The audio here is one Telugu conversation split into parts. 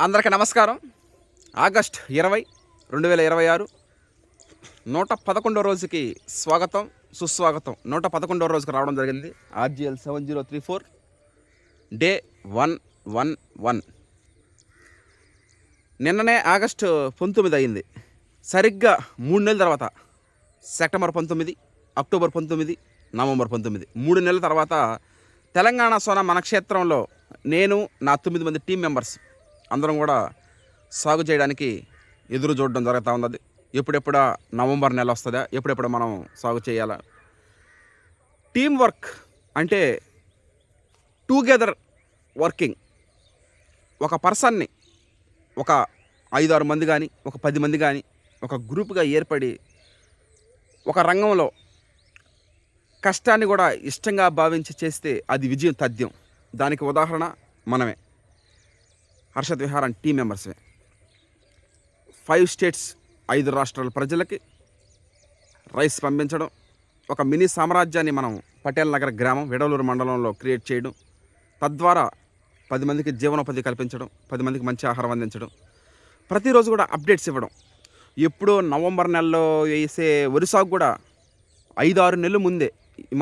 అందరికీ నమస్కారం. ఆగస్ట్ 20, 2026 111వ రోజుకి స్వాగతం, సుస్వాగతం. 111వ రోజుకి రావడం జరిగింది. RGL 7034 day 111. నిన్ననే ఆగస్టు 19 అయింది. సరిగ్గా 3 నెలల తర్వాత సెప్టెంబర్ 19, అక్టోబర్ 19, నవంబర్ 19 3 నెలల తర్వాత తెలంగాణ సోనా మన క్షేత్రంలో నేను నా 9 మంది టీం మెంబర్స్ అందరం కూడా సాగు చేయడానికి ఎదురు చూడడం జరుగుతూ ఉన్నది. ఎప్పుడెప్పుడా నవంబర్ నెల వస్తుందా, ఎప్పుడెప్పుడు మనం సాగు చేయాలా. టీం వర్క్ అంటే టుగెదర్ వర్కింగ్. ఒక పర్సన్ని ఒక 5-6 మంది కానీ, ఒక 10 మంది కానీ ఒక గ్రూప్గా ఏర్పడి ఒక రంగంలో కష్టాన్ని కూడా ఇష్టంగా భావించి చేస్తే అది విజయం తథ్యం. దానికి ఉదాహరణ మనమే, హర్షత్ విహారం టీం మెంబర్సే. 5 స్టేట్స్ 5 రాష్ట్రాల ప్రజలకి రైస్ పంపించడం, ఒక మినీ సామ్రాజ్యాన్ని మనం పటేల్ నగర్ గ్రామం వెడలూరు మండలంలో క్రియేట్ చేయడం, తద్వారా 10 మందికి జీవనోపాధి కల్పించడం, 10 మందికి మంచి ఆహారం అందించడం, ప్రతిరోజు కూడా అప్డేట్స్ ఇవ్వడం. ఎప్పుడో నవంబర్ నెలలో వేసే వరి సాగు కూడా 5-6 నెలల ముందే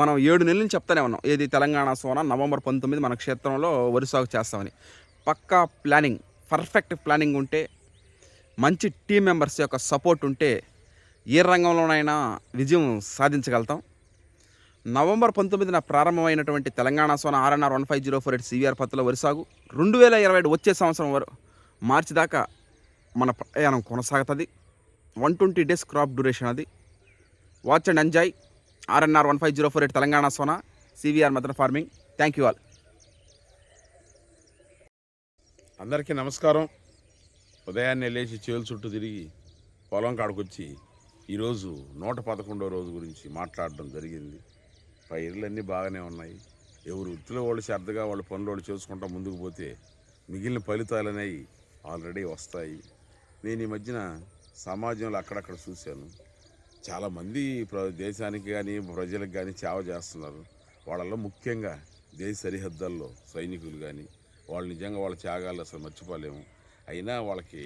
మనం 7 నెలల నుంచి చెప్తానే ఉన్నాం. ఏది తెలంగాణ సోనా నవంబర్ 19 మన క్షేత్రంలో వరి సాగు చేస్తామని. పక్కా ప్లానింగ్, పర్ఫెక్ట్ ప్లానింగ్ ఉంటే, మంచి టీం మెంబర్స్ యొక్క సపోర్ట్ ఉంటే ఏ రంగంలోనైనా విజయం సాధించగలుగుతాం. నవంబర్ 19న ప్రారంభమైనటువంటి తెలంగాణ సోనా RNR 15048 CVR పత్తుల వరి సాగు 2027 వచ్చే సంవత్సరం వరకు మార్చి దాకా మన ప్రయాణం కొనసాగుతుంది. 120 days క్రాప్ డ్యూరేషన్ అది. Watch and enjoy RNR 15048 Telangana Sona CVR method farming. Thank you all. అందరికీ నమస్కారం. ఉదయాన్నే లేచి చేలు చుట్టూ తిరిగి పొలం కాడకొచ్చి ఈరోజు 111వ రోజు గురించి మాట్లాడడం జరిగింది. పైర్లన్నీ బాగానే ఉన్నాయి. ఎవరు వృత్తిలో వాళ్ళు శ్రద్ధగా వాళ్ళ పనులు వాళ్ళు చేసుకుంటా ముందుకు పోతే మిగిలిన ఫలితాలు అనేవి ఆల్రెడీ వస్తాయి. నేను ఈ మధ్యన సమాజంలో అక్కడక్కడ చూశాను, చాలామంది దేశానికి కానీ ప్రజలకు కానీ సేవ చేస్తున్నారు. వాళ్ళలో ముఖ్యంగా దేశ సరిహద్దుల్లో సైనికులు కానీ, వాళ్ళు నిజంగా వాళ్ళ త్యాగాలు అసలు మర్చిపోలేము. అయినా వాళ్ళకి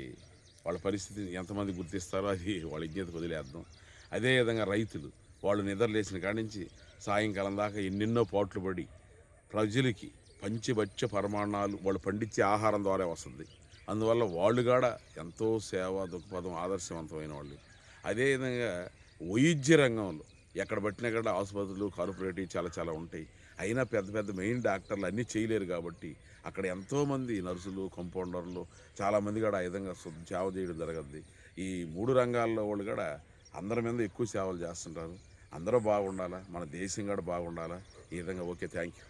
వాళ్ళ పరిస్థితి ఎంతమంది గుర్తిస్తారో అది వాళ్ళ విజ్ఞతకు వదిలేద్దాం. అదేవిధంగా రైతులు వాళ్ళు నిద్రలేసిన కాడి నుంచి సాయంకాలం దాకా ఎన్నెన్నో పాట్లు పడి ప్రజలకి పంచభక్ష పరిమాణాలు వాళ్ళు పండించే ఆహారం ద్వారా వస్తుంది. అందువల్ల వాళ్ళు కూడా ఎంతో సేవ దృక్పథం ఆదర్శవంతమైన వాళ్ళు. అదేవిధంగా వైద్య రంగంలో ఎక్కడ పట్టినా కూడా ఆసుపత్రులు కార్పొరేటివ్ చాలా చాలా ఉంటాయి. అయినా పెద్ద పెద్ద మెయిన్ డాక్టర్లు అన్నీ చేయలేరు కాబట్టి అక్కడ ఎంతోమంది నర్సులు, కంపౌండర్లు చాలామంది కూడా ఆ విధంగా సేవ చేయడం జరగద్ది. ఈ 3 రంగాల్లో వాళ్ళు కూడా అందరి మీద ఎక్కువ సేవలు చేస్తుంటారు. అందరూ బాగుండాలా, మన దేశం కూడా బాగుండాలా. ఈ విధంగా ఓకే, థ్యాంక్ యూ.